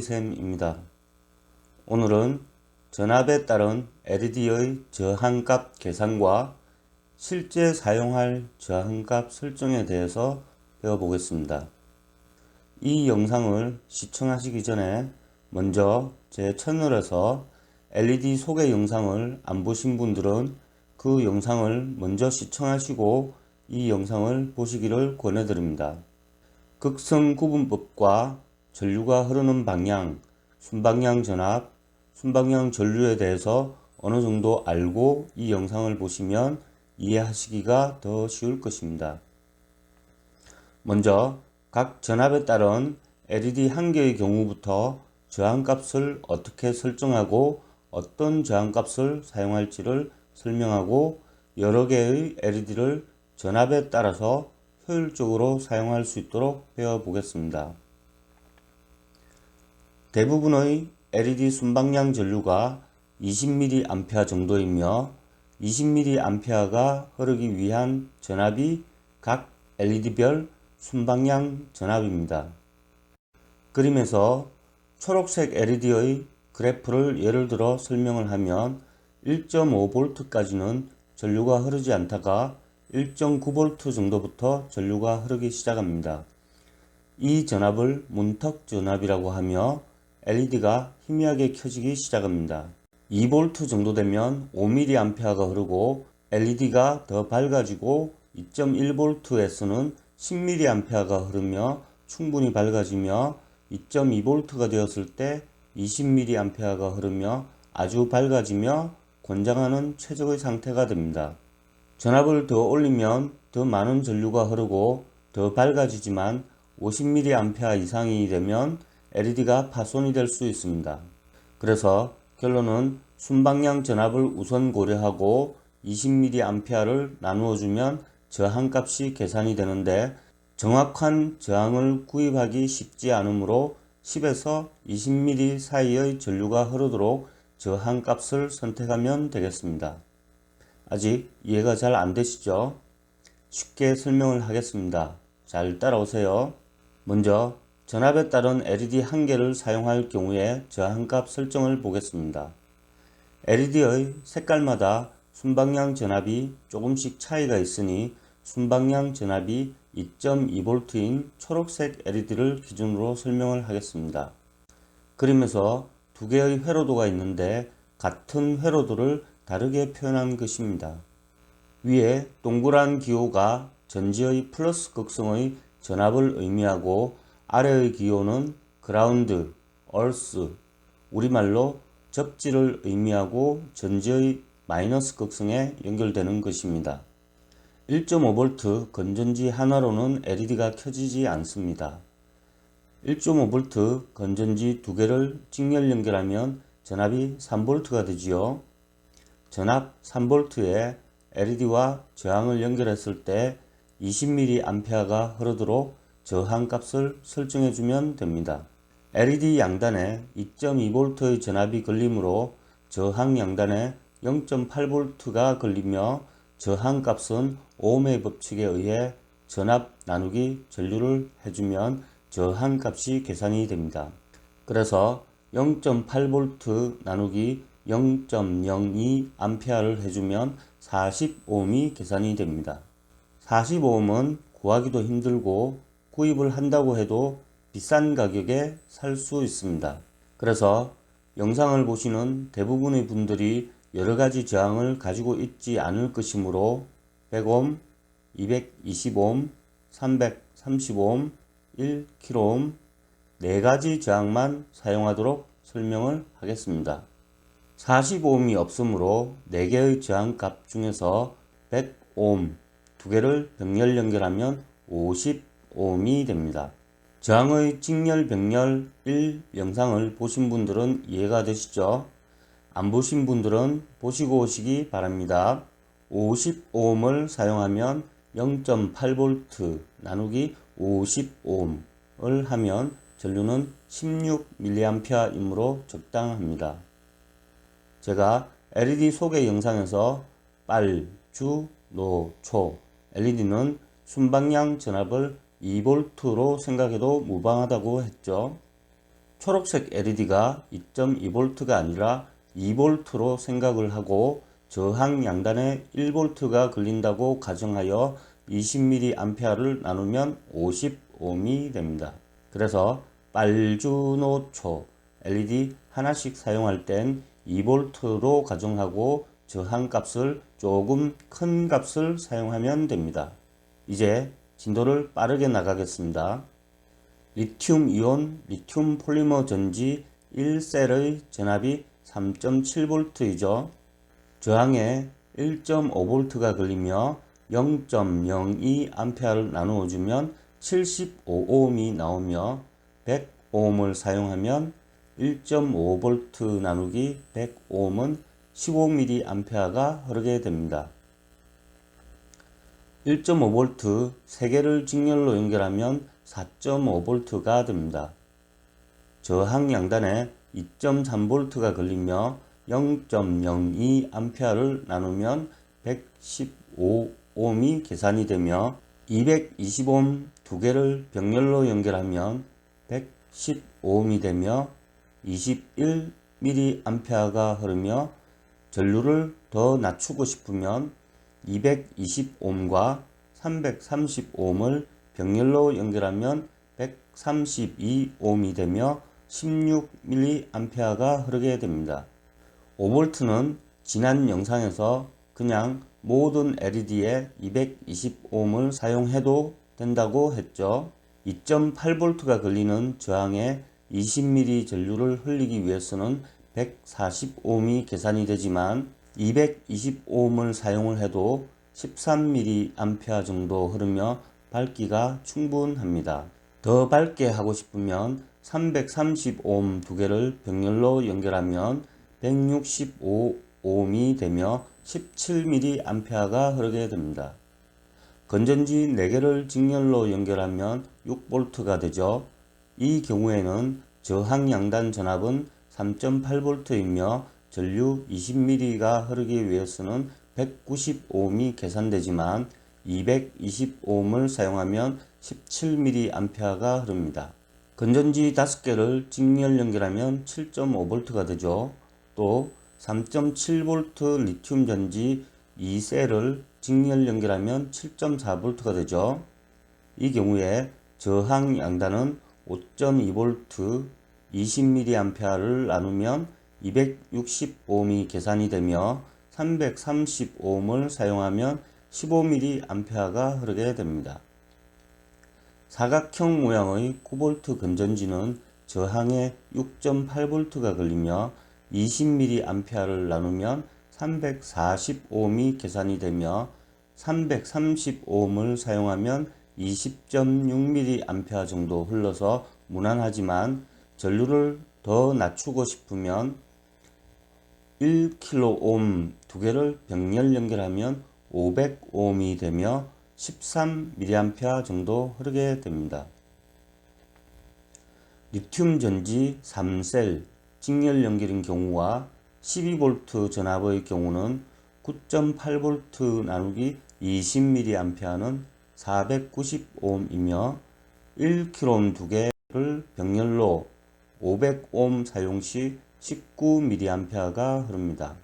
쌤입니다. 오늘은 전압에 따른 LED의 저항값 계산과 실제 사용할 저항값 설정에 대해서 배워보겠습니다. 이 영상을 시청하시기 전에 먼저 제 채널에서 LED 소개 영상을 안 보신 분들은 그 영상을 먼저 시청하시고 이 영상을 보시기를 권해드립니다. 극성 구분법과 전류가 흐르는 방향, 순방향 전압, 순방향 전류에 대해서 어느 정도 알고 이 영상을 보시면 이해하시기가 더 쉬울 것입니다. 먼저 각 전압에 따른 LED 한 개의 경우부터 저항값을 어떻게 설정하고 어떤 저항값을 사용할지를 설명하고 여러 개의 LED를 전압에 따라서 효율적으로 사용할 수 있도록 배워보겠습니다. 대부분의 LED 순방향 전류가 20mA 정도이며 20mA가 흐르기 위한 전압이 각 LED별 순방향 전압입니다. 그림에서 초록색 LED의 그래프를 예를 들어 설명을 하면 1.5V까지는 전류가 흐르지 않다가 1.9V 정도부터 전류가 흐르기 시작합니다. 이 전압을 문턱 전압이라고 하며 LED가 희미하게 켜지기 시작합니다. 2V 정도 되면 5mA가 흐르고 LED가 더 밝아지고 2.1V에서는 10mA가 흐르며 충분히 밝아지며 2.2V가 되었을 때 20mA가 흐르며 아주 밝아지며 권장하는 최적의 상태가 됩니다. 전압을 더 올리면 더 많은 전류가 흐르고 더 밝아지지만 50mA 이상이 되면 LED가 파손이 될 수 있습니다. 그래서 결론은 순방향 전압을 우선 고려하고 20mA를 나누어 주면 저항값이 계산이 되는데 정확한 저항을 구입하기 쉽지 않으므로 10에서 20mm 사이의 전류가 흐르도록 저항값을 선택하면 되겠습니다. 아직 이해가 잘 안되시죠? 쉽게 설명을 하겠습니다. 잘 따라오세요. 먼저 전압에 따른 LED 한 개를 사용할 경우에 저항값 설정을 보겠습니다. LED의 색깔마다 순방향 전압이 조금씩 차이가 있으니 순방향 전압이 2.2V인 초록색 LED를 기준으로 설명을 하겠습니다. 그림에서 두 개의 회로도가 있는데 같은 회로도를 다르게 표현한 것입니다. 위에 동그란 기호가 전지의 플러스 극성의 전압을 의미하고 아래의 기호는 그라운드, 얼스, 우리말로 접지를 의미하고 전지의 마이너스 극성에 연결되는 것입니다. 1.5V 건전지 하나로는 LED가 켜지지 않습니다. 1.5V 건전지 두 개를 직렬 연결하면 전압이 3V가 되지요. 전압 3V에 LED와 저항을 연결했을 때 20mA가 흐르도록 저항값을 설정해주면 됩니다. LED 양단에 2.2V의 전압이 걸리므로 저항 양단에 0.8V가 걸리며 저항값은 오음의 법칙에 의해 전압 나누기 전류를 해주면 저항값이 계산이 됩니다. 그래서 0.8V 나누기 0.02A를 해주면 40ohm이 계산이 됩니다. 40ohm은 구하기도 힘들고 구입을 한다고 해도 비싼 가격에 살 수 있습니다. 그래서 영상을 보시는 대부분의 분들이 여러가지 저항을 가지고 있지 않을 것이므로 100ohm, 220ohm, 330ohm, 1kΩ 4가지 저항만 사용하도록 설명을 하겠습니다. 40ohm이 없으므로 4개의 저항값 중에서 100ohm 2개를 병렬 연결하면 50ohm이 됩니다. 저항의 직렬 병렬 1 영상을 보신 분들은 이해가 되시죠? 안 보신 분들은 보시고 오시기 바랍니다. 50ohm을 사용하면 0.8V 나누기 50ohm을 하면 전류는 16mA이므로 적당합니다. 제가 LED 소개 영상에서 빨, 주, 노, 초 LED는 순방향 전압을 2V로 생각해도 무방하다고 했죠. 초록색 LED가 2.2V가 아니라 2V로 생각을 하고 저항 양단에 1V가 걸린다고 가정하여 20mA를 나누면 50ohm이 됩니다. 그래서 빨주노초 LED 하나씩 사용할 땐 2V로 가정하고 저항값을 조금 큰 값을 사용하면 됩니다. 이제 진도를 빠르게 나가겠습니다. 리튬이온 리튬 폴리머 전지 1셀의 전압이 3.7V이죠. 저항에 1.5V가 걸리며 0.02A를 나누어주면 75ohm이 나오며 100ohm을 사용하면 1.5V 나누기 100ohm은 15mA가 흐르게 됩니다. 1.5V 3개를 직렬로 연결하면 4.5V가 됩니다. 저항 양단에 2.3V가 걸리며 0.02A를 나누면 115ohm이 계산이 되며 220ohm 2개를 병렬로 연결하면 110ohm이 되며 21mA가 흐르며 전류를 더 낮추고 싶으면 220ohm과 330ohm을 병렬로 연결하면 132ohm이 되며 16mA가 흐르게 됩니다. 5V는 지난 영상에서 그냥 모든 LED에 220ohm을 사용해도 된다고 했죠. 2.8V가 걸리는 저항에 20ml 전류를 흘리기 위해서는 140ohm이 계산이 되지만 220ohm을 사용을 해도 13mA 정도 흐르며 밝기가 충분합니다. 더 밝게 하고 싶으면 330ohm 2개를 병렬로 연결하면 165ohm이 되며 17mA가 흐르게 됩니다. 건전지 4개를 직렬로 연결하면 6V가 되죠. 이 경우에는 저항 양단 전압은 3.8V이며 전류 20ml가 흐르기 위해서는 190ohm이 계산되지만 220ohm을 사용하면 17mA가 흐릅니다. 건전지 5개를 직렬 연결하면 7.5V가 되죠. 또 3.7V 리튬 전지 2셀을 직렬 연결하면 7.4V가 되죠. 이 경우에 저항 양단은 5.2V 20mA를 나누면 260ohm이 계산이 되며 330ohm을 사용하면 15mA가 흐르게 됩니다. 사각형 모양의 9V 건전지는 저항에 6.8V가 걸리며 20mA를 나누면 340ohm이 계산이 되며 330ohm을 사용하면 20.6mA 정도 흘러서 무난하지만 전류를 더 낮추고 싶으면 1kΩ 2개를 병렬 연결하면 500ohm이 되며 13mA 정도 흐르게 됩니다. 리튬 전지 3셀 직렬 연결인 경우와 12V 전압의 경우는 9.8V 나누기 20mA는 490ohm이며 1kΩ 2개를 병렬로 500ohm 사용 시 19mA가 흐릅니다.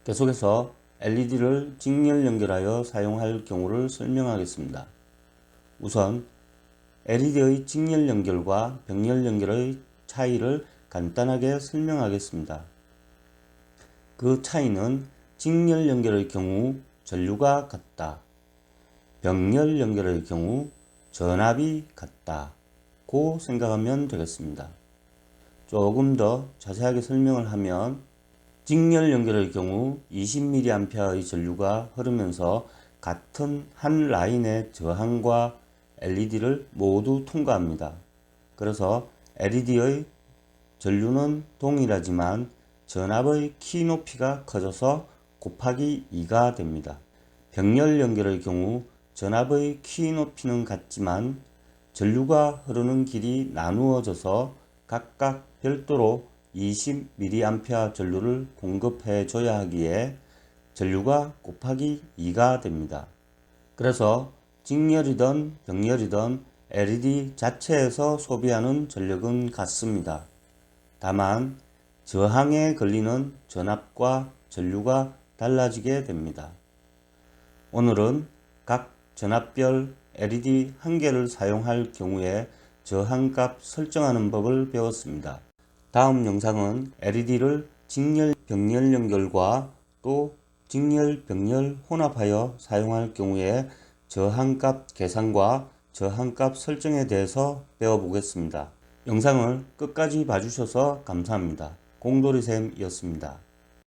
계속해서 LED를 직렬 연결하여 사용할 경우를 설명하겠습니다. 우선 LED의 직렬 연결과 병렬 연결의 차이를 간단하게 설명하겠습니다. 그 차이는 직렬 연결의 경우 전류가 같다, 병렬 연결의 경우 전압이 같다고 생각하면 되겠습니다. 조금 더 자세하게 설명을 하면 직렬 연결의 경우 20mA의 전류가 흐르면서 같은 한 라인의 저항과 LED를 모두 통과합니다. 그래서 LED의 전류는 동일하지만 전압의 키 높이가 커져서 곱하기 2가 됩니다. 병렬 연결의 경우 전압의 키 높이는 같지만 전류가 흐르는 길이 나누어져서 각각 별도로 20mA 전류를 공급해 줘야 하기에 전류가 곱하기 2가 됩니다. 그래서 직렬이든 병렬이든 LED 자체에서 소비하는 전력은 같습니다. 다만 저항에 걸리는 전압과 전류가 달라지게 됩니다. 오늘은 각 전압별 LED 한 개를 사용할 경우에 저항값 설정하는 법을 배웠습니다. 다음 영상은 LED를 직렬 병렬 연결과 또 직렬 병렬 혼합하여 사용할 경우에 저항값 계산과 저항값 설정에 대해서 배워보겠습니다. 영상을 끝까지 봐주셔서 감사합니다. 공돌이쌤이었습니다.